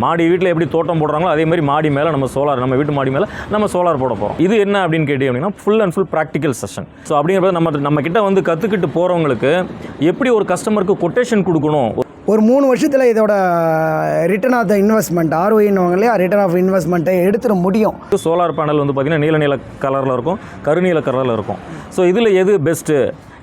மாடி வீட்டில் எப்படி தோட்டம் போடுறாங்களோ அதே மாதிரி மாடி மேலே நம்ம சோலார், நம்ம வீட்டு மாடி மேலே நம்ம சோலார் போட போகிறோம். இது என்ன அப்படின்னு கேட்டீங்க அப்படின்னா full and full practical session. So அப்படிங்கிறப்ப நம்ம கிட்ட வந்து கற்றுக்கிட்டு போகிறவங்களுக்கு எப்படி ஒரு கஸ்டமருக்கு கொட்டேஷன் கொடுக்கணும், ஒரு 3 வருஷத்தில் இதோட return of the investment ROI இல்லையா, ரிட்டர்ன் ஆஃப் இன்வெஸ்ட்மெண்ட்டை எடுத்துட முடியும். சோலார் பேனல் வந்து பார்த்திங்கன்னா நீல கலரில் இருக்கும், கருநீல கலரில் இருக்கும். ஸோ இதில் எது பெஸ்ட்டு,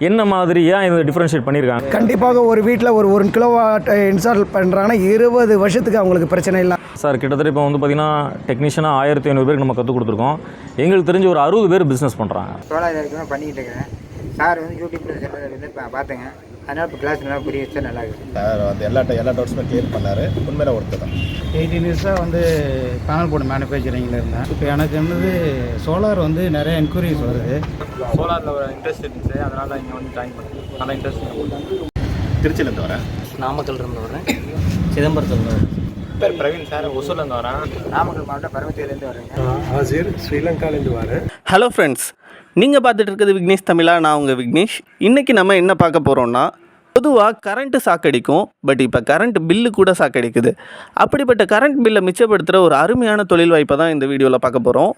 என்ன மாதிரி ஏன் இதை டிஃப்ரென்ஷியேட் பண்ணியிருக்காங்க? கண்டிப்பாக ஒரு வீட்டில் ஒரு 1 கிலோவாட் இன்ஸ்டால் பண்ணுறாங்கன்னா 20 வருஷத்துக்கு அவங்களுக்கு பிரச்சனை இல்லை சார். கிட்டத்தட்ட இப்போ வந்து பார்த்திங்கன்னா டெக்னீஷியனாக 1500 பேருக்கு நம்ம கற்றுக் கொடுத்துருக்கோம். எங்களுக்கு தெரிஞ்ச ஒரு 60 பேர் பிஸ்னஸ் பண்ணுறாங்க. சோலார் இருக்குமே பண்ணிக்கிட்டு இருக்கிறேன் சார். வந்து யூடியூப்பில் வந்து பார்த்துங்க, அதனால் இப்போ கிளாஸ் நல்லா புரிய வச்சா நல்லா இருக்குது சார். வந்து எல்லா டவுட்ஸுமே கிளியர் பண்ணார். உண்மையில ஒருத்தர் தான் 18 இயர்ஸாக வந்து பேனல் போர்டு மேனுஃபேக்சரிங்கில் இருந்தேன். இப்போ எனக்கு வந்து சோலார் வந்து நிறைய என்கொயரிஸ் வருது. சோலாரில் ஒரு இன்ட்ரெஸ்ட் இருந்துச்சு, அதனால் தான் இங்கே வந்து ஜாயின் பண்ணேன். நல்லா இன்ட்ரெஸ்டிங்காக போட்டேன். திருச்சியிலேருந்து வரேன், நாமக்கல்லேருந்து வரேன், சிதம்பரத்துலேருந்து வரேன். பேர் பிரவீன் சார், ஒசூர்லேருந்து வரேன். நாமக்கல் மாவட்டம் பரமத்திலேருந்து வரேங்க. ஆசிர் ஸ்ரீலங்காலேருந்து வரேன். ஹலோ ஃப்ரெண்ட்ஸ், நீங்கள் பார்த்துட்டு இருக்கிறது விக்னேஷ் தமிழா. நான் உங்கள் விக்னேஷ். இன்றைக்கி நம்ம என்ன பார்க்க போகிறோன்னா, பொதுவாக கரண்ட்டு சாக்கடிக்கும், பட் இப்போ கரண்ட் பில்லு கூட சாக்கடிக்குது. அப்படிப்பட்ட கரண்ட் பில்லை மிச்சப்படுத்துகிற ஒரு அருமையான தொழில் வாய்ப்பை தான் இந்த வீடியோவில் பார்க்க போகிறோம்.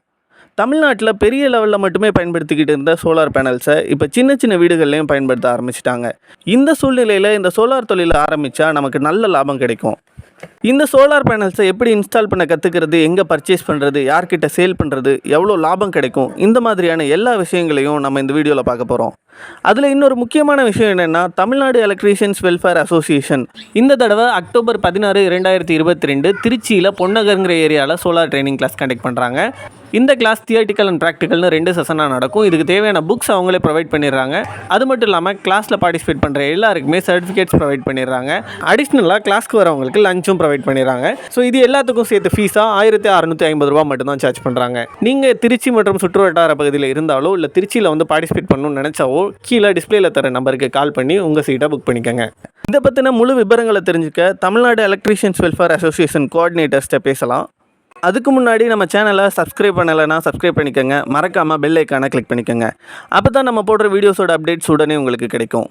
தமிழ்நாட்டில் பெரிய லெவலில் மட்டுமே பயன்படுத்திக்கிட்டு இருந்த சோலார் பேனல்ஸை இப்போ சின்ன சின்ன வீடுகள்லையும் பயன்படுத்த ஆரம்பிச்சிட்டாங்க. இந்த சூழ்நிலையில் இந்த சோலார் தொழிலை ஆரம்பித்தா நமக்கு நல்ல லாபம் கிடைக்கும். இந்த சோலார் பேனல்ஸை எப்படி இன்ஸ்டால் பண்ண கற்றுக்கிறது, எங்கே பர்ச்சேஸ் பண்ணுறது, யார்கிட்ட சேல் பண்ணுறது, எவ்வளோ லாபம் கிடைக்கும், இந்த மாதிரியான எல்லா விஷயங்களையும் நம்ம இந்த வீடியோவில் பார்க்க போகிறோம். அதில் இன்னொரு முக்கியமான விஷயம் என்னென்னா, தமிழ்நாடு எலக்ட்ரீஷியன்ஸ் வெல்ஃபேர் அசோசியேஷன் இந்த தடவை அக்டோபர் 16, 2022 திருச்சியில் பொன்னகர்ங்கிற ஏரியாவில் சோலார் ட்ரைனிங் கிளாஸ் கண்டக்ட் பண்ணுறாங்க. இந்த கிளாஸ் தியரிட்டிக்கல் அண்ட் ப்ராக்டிக்கல்னு 2 செஷனாக நடக்கும். இதுக்கு தேவையான புக்ஸ் அவங்களே ப்ரொவைட் பண்ணிடுறாங்க. அது மட்டும் இல்லாமல் கிளாஸில் பார்ட்டிசிபேட் பண்ணுற எல்லாருக்குமே சர்டிஃபிகேட்ஸ் ப்ரொவைட் பண்ணிடுறாங்க. அடிஷ்னலாக கிளாஸ்க்கு வரவங்களுக்கு லஞ்சும் ப்ரொவைட் பண்ணிடுறாங்க. ஸோ இது எல்லாத்துக்கும் சேர்த்து ஃபீஸாக 1650 ரூபா மட்டும்தான் சார்ஜ் பண்ணுறாங்க. நீங்கள் திருச்சி மற்றும் சுற்று வட்டார பகுதியில் இருந்தாலோ இல்லை திருச்சியில் வந்து பார்ட்டிசிபேட் பண்ணணும்னு நினச்சாவோ கீழே டிஸ்பிளேல தர நம்பருக்கு கால் பண்ணி உங்கள் சீட்டை புக் பண்ணிக்கோங்க. இதை பற்றின முழு விவரங்களை தெரிஞ்சுக்க தமிழ்நாடு எலக்ட்ரீஷியன்ஸ் வெல்ஃபேர் அசோசியேஷன் கோஆர்டினேட்டர்ஸ்ட்டை பேசலாம். அதுக்கு முன்னாடி நம்ம சேனலை சப்ஸ்கிரைப் பண்ணலைன்னா சப்ஸ்கிரைப் பண்ணிக்கோங்க. மறக்காமல் பெல் ஐக்கானை கிளிக் பண்ணிக்கோங்க. அப்போ தான் நம்ம போடுற வீடியோஸோட அப்டேட்ஸ் உடனே உங்களுக்கு கிடைக்கும்.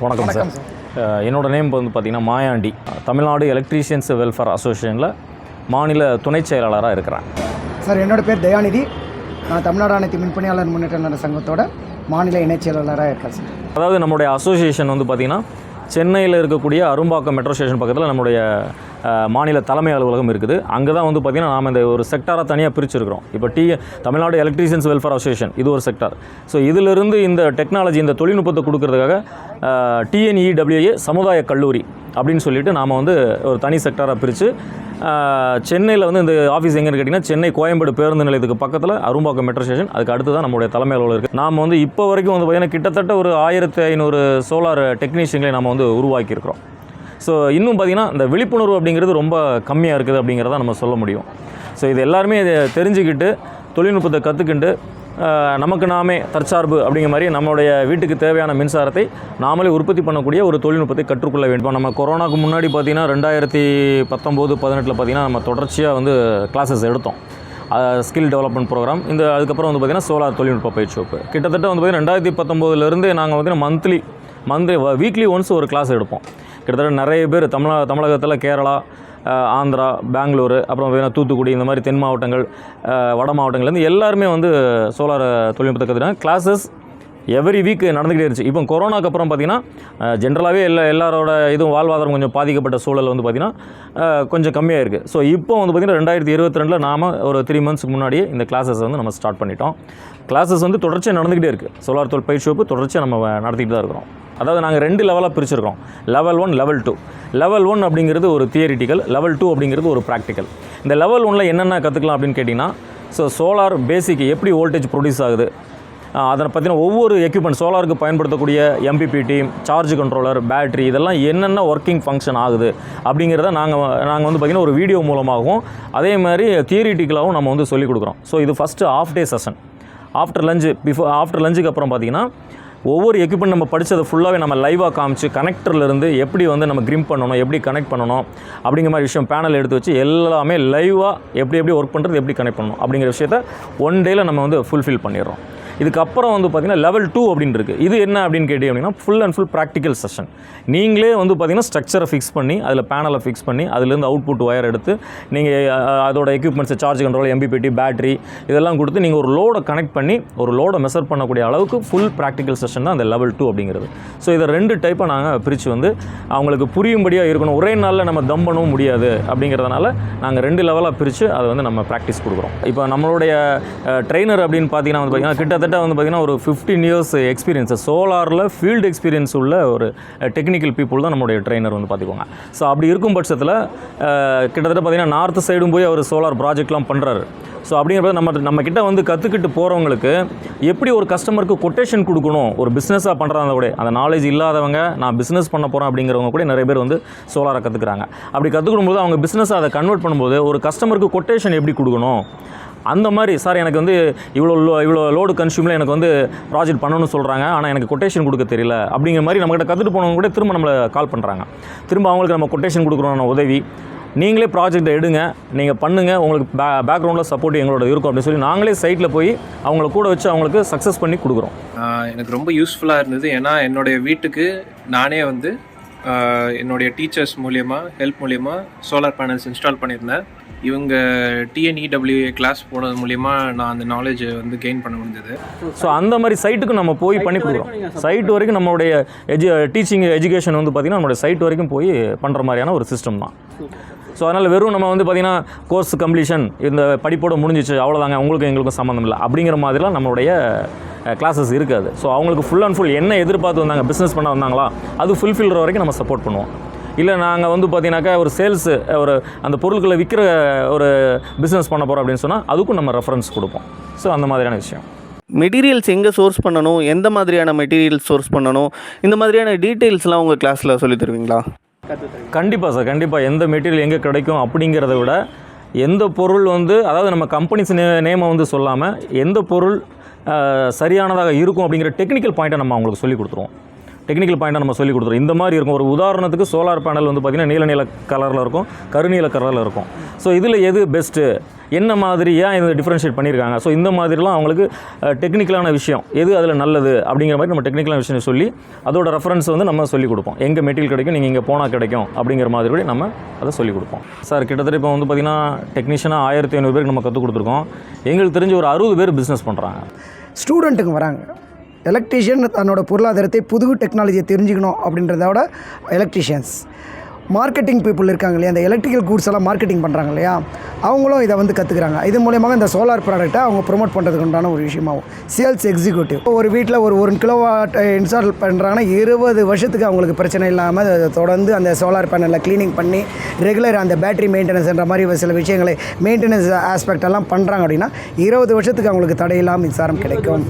வணக்கம் சார். என்னோடய நேம் வந்து பார்த்திங்கன்னா மாயாண்டி. தமிழ்நாடு எலக்ட்ரீஷியன்ஸ் வெல்ஃபேர் அசோசியேஷனில் மாநில துணை செயலாளராக இருக்கிறேன். சார், என்னோட பேர் தயாநிதி. நான் தமிழ்நாடு அனைத்து மின்பணியாளர் முன்னேற்ற நல சங்கத்தோட மாநில இணைச் செயலாளராக இருக்கேன் சார். அதாவது நம்முடைய அசோசியேஷன் வந்து பார்த்திங்கன்னா சென்னையில் இருக்கக்கூடிய அரும்பாக்கம் மெட்ரோ ஸ்டேஷன் பக்கத்தில் நம்முடைய மாநில தலைமை அலுவலகம் இருக்குது. அங்கே தான் வந்து பார்த்திங்கன்னா நாம் இந்த ஒரு செக்டாராக தனியாக பிரிச்சுருக்கிறோம். இப்போ தமிழ்நாடு எலக்ட்ரீஷியன்ஸ் வெல்ஃபேர் அசோசியேஷன் இது ஒரு செக்டார். ஸோ இதிலிருந்து இந்த டெக்னாலஜி, இந்த தொழில்நுட்பத்தை கொடுக்கறதுக்காக TNEWA சமுதாய கல்லூரி அப்படின்னு சொல்லிட்டு நாம் வந்து ஒரு தனி செக்டாராக பிரித்து சென்னையில் வந்து இந்த ஆஃபீஸ் எங்கேன்னு கேட்டிங்கன்னா சென்னை கோயம்பேடு பேருந்து நிலையத்துக்கு பக்கத்தில் அரும்பாக்கம் மெட்ரோ ஸ்டேஷன், அதுக்கு அடுத்து தான் நம்மளுடைய தலைமை அலுவலகம் இருக்குது. நாம் வந்து இப்போ வரைக்கும் வந்து பார்த்திங்கன்னா கிட்டத்தட்ட ஒரு 1500 சோலார் டெக்னீஷியன்களை நம்ம வந்து உருவாக்கியிருக்கிறோம். ஸோ இன்னும் பார்த்திங்கன்னா இந்த விழிப்புணர்வு அப்படிங்கிறது ரொம்ப கம்மியாக இருக்குது அப்படிங்கிறத நம்ம சொல்ல முடியும். ஸோ இது எல்லாருமே இதை தெரிஞ்சுக்கிட்டு தொழில்நுட்பத்தை கற்றுக்கிட்டு நமக்கு நாமே தற்சார்பு அப்படிங்கிற மாதிரி நம்மளுடைய வீட்டுக்கு தேவையான மின்சாரத்தை நாமளே உற்பத்தி பண்ணக்கூடிய ஒரு தொழில்நுட்பத்தை கற்றுக்கொள்ள வேண்டும். நம்ம கொரோனாவுக்கு முன்னாடி பார்த்திங்கன்னா 2019-18 பார்த்திங்கன்னா நம்ம தொடர்ச்சியாக வந்து கிளாஸஸ் எடுத்தோம். Skill development program. அதுக்கப்புறம் வந்து பார்த்திங்கன்னா சோலார் தொழில்நுட்ப பயிற்சி வகுப்பு. கிட்டத்தட்ட வந்து பார்த்திங்கன்னா 2019 நாங்கள் பார்த்திங்கன்னா வீக்லி ஒன்ஸ் ஒரு கிளாஸ் எடுப்போம். கிட்டத்தட்ட நிறைய பேர் தமிழகத்தில் கேரளா, ஆந்திரா, பெங்களூரு, அப்புறம் பார்த்திங்கன்னா தூத்துக்குடி, இந்த மாதிரி தென் மாவட்டங்கள், வட மாவட்டங்கள்லேருந்து எல்லாருமே வந்து சோலார் தொழில்நுட்பத்தை கற்றுக்கிட்டாங்க. கிளாஸஸ் எவ்ரி வீக் நடந்துக்கிட்டே இருந்துச்சு. இப்போ கொரோனாக்கு அப்புறம் பார்த்திங்கன்னா ஜென்ரலாகவே எல்லாரோட இதுவும் வாழ்வாதாரம் கொஞ்சம் பாதிக்கப்பட்ட சூழல் வந்து பார்த்திங்கன்னா கொஞ்சம் கம்மியாக இருக்குது. ஸோ இப்போ வந்து பார்த்திங்கன்னா 2022 நாம் ஒரு 3 மந்த்ஸ்க்கு முன்னாடியே இந்த கிளாஸஸ் வந்து நம்ம ஸ்டார்ட் பண்ணிட்டோம். கிளாஸஸ் வந்து தொடர்ச்சியாக நடந்துக்கிட்டே இருக்குது. சோலார் தொழில் பயிற்சி வகுப்பு தொடர்ச்சியாக நம்ம நடத்திக்கிட்டு தான் இருக்கிறோம். அதாவது நாங்கள் 2 லெவலாக பிரிச்சுருக்கோம். Level 1, level 2. லெவல் 1 அப்படிங்கிறது ஒரு தியரிட்டிக்கல், லெவல் 2 அப்படிங்கிறது ஒரு ப்ராக்டிக்கல். இந்த லெவல் 1 என்னென்ன கற்றுக்கலாம் அப்படின்னு கேட்டிங்கன்னா, சோலார் பேசிக் எப்படி வோல்டேஜ் ப்ரொடியூஸ் ஆகுது, அதை பற்றின ஒவ்வொரு எக்யூப்மெண்ட் சோலாருக்கு பயன்படுத்தக்கூடிய MPPT, சார்ஜ் கண்ட்ரோலர், பேட்ரி, இதெல்லாம் என்னென்ன ஒர்க்கிங் ஃபங்க்ஷன் ஆகுது அப்படிங்கிறத நாங்கள் வந்து பார்த்திங்கன்னா ஒரு வீடியோ மூலமாகவும் அதே மாதிரி தியரிட்டிக்கலாகவும் நம்ம வந்து சொல்லிக் கொடுக்குறோம். ஸோ இது first of day session. After லஞ்சுக்கு அப்புறம் பார்த்திங்கன்னா ஒவ்வொரு எக்யூப்மெண்ட் நம்ம படித்ததை ஃபுல்லாகவே நம்ம லைவாக காமிச்சு கனெக்டர்லேருந்து எப்படி வந்து நம்ம கிரிம் பண்ணணும், எப்படி கனெக்ட் பண்ணணும் அப்படிங்கிற மாதிரி விஷயம் பேனல் எடுத்து வச்சு எல்லாமே லைவாக எப்படி ஒர்க் பண்ணுறது, எப்படி கனெக்ட் பண்ணணும் அப்படிங்கிற விஷயத்த 1 டேயில் நம்ம வந்து ஃபுல்ஃபில் பண்ணிடுறோம். இதுக்கப்புறம் வந்து பார்த்திங்கன்னா லெவல் 2 அப்படின்னு இருக்குது. இது என்ன அப்படின்னு கேட்டீங்க அப்படின்னா full and full practical session. நீங்களே வந்து பார்த்திங்கன்னா ஸ்ட்ரக்சரை ஃபிக்ஸ் பண்ணி அதில் பேனலை ஃபிக்ஸ் பண்ணி அதுலேருந்து அவுட்புட் ஒயர் எடுத்து நீங்கள் அதோட equipments charge control, MPPT, battery இதெல்லாம் கொடுத்து நீங்கள் ஒரு லோடை கனெக்ட் பண்ணி ஒரு லோடை மெஷர் பண்ணக்கூடிய அளவுக்கு ஃபுல் ப்ராக்டிக்கல் செஷன் தான் அந்த லெவல் 2 அப்படிங்கிறது. ஸோ இதை 2 டைப்பாக நாங்கள் பிரித்து வந்து அவங்களுக்கு புரியும்படியாக இருக்கணும். ஒரே நாளில் நம்ம தம் பண்ணவும் முடியாது அப்படிங்கிறதுனால நாங்கள் 2 லெவலாக பிரித்து அதை வந்து நம்ம ப்ராக்டிஸ் கொடுக்குறோம். இப்போ நம்மளுடைய ட்ரெயினர் அப்படின்னு பார்த்தீங்கன்னா வந்து பார்த்திங்கன்னா கிட்டத்தட்ட வந்து பார்த்திங்கன்னா ஒரு 15 இயர்ஸ் எக்ஸ்பீரியன்ஸ் சோலாரில் ஃபீல்டு எக்ஸ்பீரியன்ஸ் உள்ள ஒரு டெக்னிக்கல் பீப்புள் தான் நம்மளுடைய ட்ரெயினர் வந்து பார்த்துக்கோங்க. ஸோ அப்படி இருக்கும் பட்சத்தில் கிட்டத்தட்ட பார்த்திங்கன்னா நார்த் சைடும் போய் அவர் சோலார் ப்ராஜெக்ட்லாம் பண்ணுறாரு. ஸோ அப்படிங்கிறப்ப நம்ம கிட்ட வந்து கற்றுக்கிட்டு போகிறவங்களுக்கு எப்படி ஒரு கஸ்டமருக்கு கொட்டேஷன் கொடுக்கணும், ஒரு பிஸ்னஸாக பண்ணுறாங்க கூட அந்த நாலேஜ் இல்லாதவங்க நான் பிஸ்னஸ் பண்ண போகிறேன் அப்படிங்கிறவங்க கூட நிறைய பேர் வந்து சோலாரை கற்றுக்குறாங்க. அப்படி கற்றுக்கணும்போது அவங்க பிஸ்னஸை அதை கன்வெர்ட் பண்ணும்போது ஒரு கஸ்டமருக்கு கொட்டேஷன் எப்படி கொடுக்கணும், அந்த மாதிரி சார் எனக்கு வந்து இவ்வளோ லோடு கன்சியூமில் எனக்கு வந்து ப்ராஜெக்ட் பண்ணணும்னு சொல்கிறாங்க, ஆனால் எனக்கு கொட்டேஷன் கொடுக்க தெரியல அப்படிங்கிற மாதிரி நம்மகிட்ட கற்றுட்டு போனவங்க கூட திரும்ப நம்மளை கால் பண்ணுறாங்க. திரும்ப அவங்களுக்கு நம்ம கொட்டேஷன் கொடுக்குறோம் உதவி, நீங்களே ப்ராஜெக்டை எடுங்க, நீங்கள் பண்ணுங்கள், உங்களுக்கு பேக்ரவுண்டில் சப்போர்ட் எங்களோட இருக்கும் அப்படின்னு சொல்லி நாங்களே சைட்டில் போய் அவங்கள கூட வச்சு அவங்களுக்கு சக்ஸஸ் பண்ணி கொடுக்குறோம். எனக்கு ரொம்ப யூஸ்ஃபுல்லாக இருந்தது. ஏன்னா என்னுடைய வீட்டுக்கு நானே வந்து என்னுடைய டீச்சர்ஸ் ஹெல்ப் மூலயமா சோலார் பேனல்ஸ் இன்ஸ்டால் பண்ணியிருந்தேன். இவங்க TNEWA கிளாஸ் போனது மூலிமா நான் அந்த நாலேஜை வந்து கெயின் பண்ண முடிஞ்சது. ஸோ அந்த மாதிரி சைட்டுக்கு நம்ம போய் பண்ணி கொடுக்குறோம். சைட் வரைக்கும் நம்மளுடைய டீச்சிங் எஜுகேஷன் வந்து பார்த்திங்கன்னா நம்மளுடைய சைட் வரைக்கும் போய் பண்ணுற மாதிரியான ஒரு சிஸ்டம் தான். ஸோ அதனால் வெறும் நம்ம வந்து பார்த்திங்கன்னா கோர்ஸ் கம்ப்ளீஷன் இந்த படிப்போடு முடிஞ்சிச்சு அவ்வளோதாங்க உங்களுக்கு எங்களுக்கும் சம்மந்தம் இல்லை அப்படிங்கிற மாதிரிலாம் நம்மளுடைய கிளாஸஸ் இருக்காது. ஸோ அவங்களுக்கு ஃபுல் அண்ட் ஃபுல் என்ன எதிர்பார்த்து வந்தாங்க, பிஸ்னஸ் பண்ண வந்தாங்களா அது ஃபுல்ஃபில்ற வரைக்கும் நம்ம சப்போர்ட் பண்ணுவோம். இல்லை நாங்கள் வந்து பார்த்தீங்கன்னாக்கா ஒரு சேல்ஸு ஒரு அந்த பொருட்களை விற்கிற ஒரு பிஸ்னஸ் பண்ண போகிறோம் அப்படின்னு சொன்னால் அதுக்கும் நம்ம ரெஃபரன்ஸ் கொடுப்போம். ஸோ அந்த மாதிரியான விஷயம். மெட்டீரியல்ஸ் எங்கே சோர்ஸ் பண்ணணும், எந்த மாதிரியான மெட்டீரியல்ஸ் சோர்ஸ் பண்ணணும், இந்த மாதிரியான டீட்டெயில்ஸ்லாம் உங்கள் கிளாஸில் சொல்லி தருவீங்களா? கண்டிப்பாக சார், கண்டிப்பாக. எந்த மெட்டீரியல் எங்கே கிடைக்கும் அப்படிங்கிறத விட எந்த பொருள் வந்து அதாவது நம்ம கம்பெனிஸ் நேமை வந்து சொல்லாமல் எந்த பொருள் சரியானதாக இருக்கும் அப்படிங்கிற டெக்னிக்கல் பாயிண்ட்டை நம்ம அவங்களுக்கு சொல்லி கொடுத்துருவோம். டெக்னிக்கல் பாயிண்ட்டை நம்ம சொல்லி கொடுத்துருவோம். இந்த மாதிரி இருக்கும். ஒரு உதாரணத்துக்கு சோலார் பேனல் வந்து பார்த்திங்கன்னா நீல கலரில் இருக்கும், கருநீல கலரில் இருக்கும். ஸோ இதில் எது பெஸ்ட்டு, என்ன மாதிரி ஏன் இதை டிஃப்ரென்ஷியேட் பண்ணியிருக்காங்க, ஸோ இந்த மாதிரிலாம் அவங்களுக்கு டெக்னிக்கலான விஷயம் எது அதில் நல்லது அப்படிங்கிற மாதிரி நம்ம டெக்னிக்கலான விஷயம் சொல்லி அதோட ரெஃபரன்ஸ் வந்து நம்ம சொல்லிக் கொடுப்போம். எங்கே மெட்டீரியல் கிடைக்கும், நீங்கள் இங்கே போனால் கிடைக்கும் அப்படிங்கிற மாதிரி கூட நம்ம அதை சொல்லிக் கொடுப்போம். சார் கிட்டத்தட்ட இப்போ வந்து பார்த்திங்கன்னா டெக்னீஷியனாக 1500 பேருக்கு நம்ம கற்றுக் கொடுத்துருக்கோம். எங்களுக்கு தெரிஞ்சு ஒரு 60 பேர் பிஸ்னஸ் பண்ணுறாங்க. ஸ்டூடெண்ட்டுங்க வராங்க. எலக்ட்ரீஷியன் தன்னோட பொருளாதாரத்தை புது டெக்னாலஜியை தெரிஞ்சுக்கணும் அப்படின்றதோட எலக்ட்ரீஷியன்ஸ் மார்க்கெட்டிங் பீப்புள் இருக்காங்க இல்லையா, அந்த எலக்ட்ரிக்கல் கூட்ஸ் எல்லாம் மார்க்கெட்டிங் பண்ணுறாங்க இல்லையா, அவங்களும் இதை வந்து கற்றுக்குறாங்க. இது மூலமாக இந்த சோலார் ப்ராடக்ட்டை அவங்க ப்ரொமோட் பண்ணுறதுக்கு உண்டான ஒரு விஷயமாகும். சேல்ஸ் எக்ஸிக்யூட்டிவ் ஒரு வீட்டில் ஒரு 1 கிலோவாட் இன்ஸ்டால் பண்ணுறாங்கன்னா 20 வருஷத்துக்கு அவங்களுக்கு பிரச்சனை இல்லாமல் தொடர்ந்து அந்த சோலார் பேனலில் க்ளீனிங் பண்ணி ரெகுலர் அந்த பேட்டரி மெயின்டெனன்ஸ்ன்ற மாதிரி சில விஷயங்களை மெயின்டெனன்ஸ் ஆஸ்பெக்ட் எல்லாம் பண்ணுறாங்க அப்படின்னா 20 வருஷத்துக்கு அவங்களுக்கு தடையில்லாமல் மின்சாரம் கிடைக்கும்.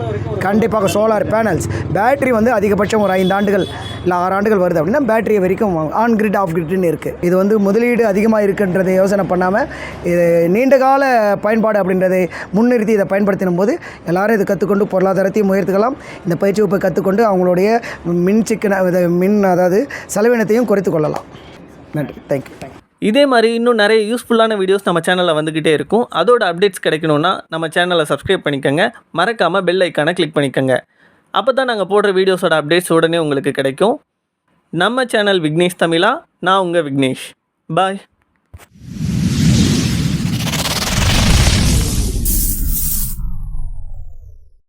கண்டிப்பாக சோலார் பேனல்ஸ் பேட்டரி வந்து அதிகபட்சம் ஒரு 5 ஆண்டுகள் இல்லை 6 ஆண்டுகள் வருது அப்படின்னா பேட்டரி வரைக்கும் ஆன் கிரிட் ஆஃப் கிரிட்னு இருக்குது. இது வந்து முதலீடு அதிகமாக இருக்குன்றதை யோசனை பண்ணாமல் இது நீண்டகால பயன்பாடு அப்படின்றதை முன்னிறுத்தி இதை பயன்படுத்தினும் போது எல்லாரும் இதை கற்றுக்கொண்டு பொருளாதாரத்தையும் உயர்த்துக்கலாம். இந்த பயிற்சி வகுப்பை கற்றுக்கொண்டு அவங்களுடைய அதாவது செலவினத்தையும் குறைத்து கொள்ளலாம். நன்றி, தேங்க்யூ. இதே மாதிரி இன்னும் நிறைய யூஸ்ஃபுல்லான வீடியோஸ் நம்ம சேனலில் வந்துக்கிட்டே இருக்கும். அதோட அப்டேட்ஸ் கிடைக்கணுன்னா நம்ம சேனலை சப்ஸ்கிரைப் பண்ணிக்கோங்க. மறக்காமல் பெல் ஐக்கானை கிளிக் பண்ணிக்கோங்க. அப்போ தான் நாங்கள் போடுற வீடியோஸோட அப்டேட்ஸ் உடனே உங்களுக்கு கிடைக்கும். நம்ம சேனல் விக்னேஷ் தமிழா. நான் உங்கள் விக்னேஷ். பாய்.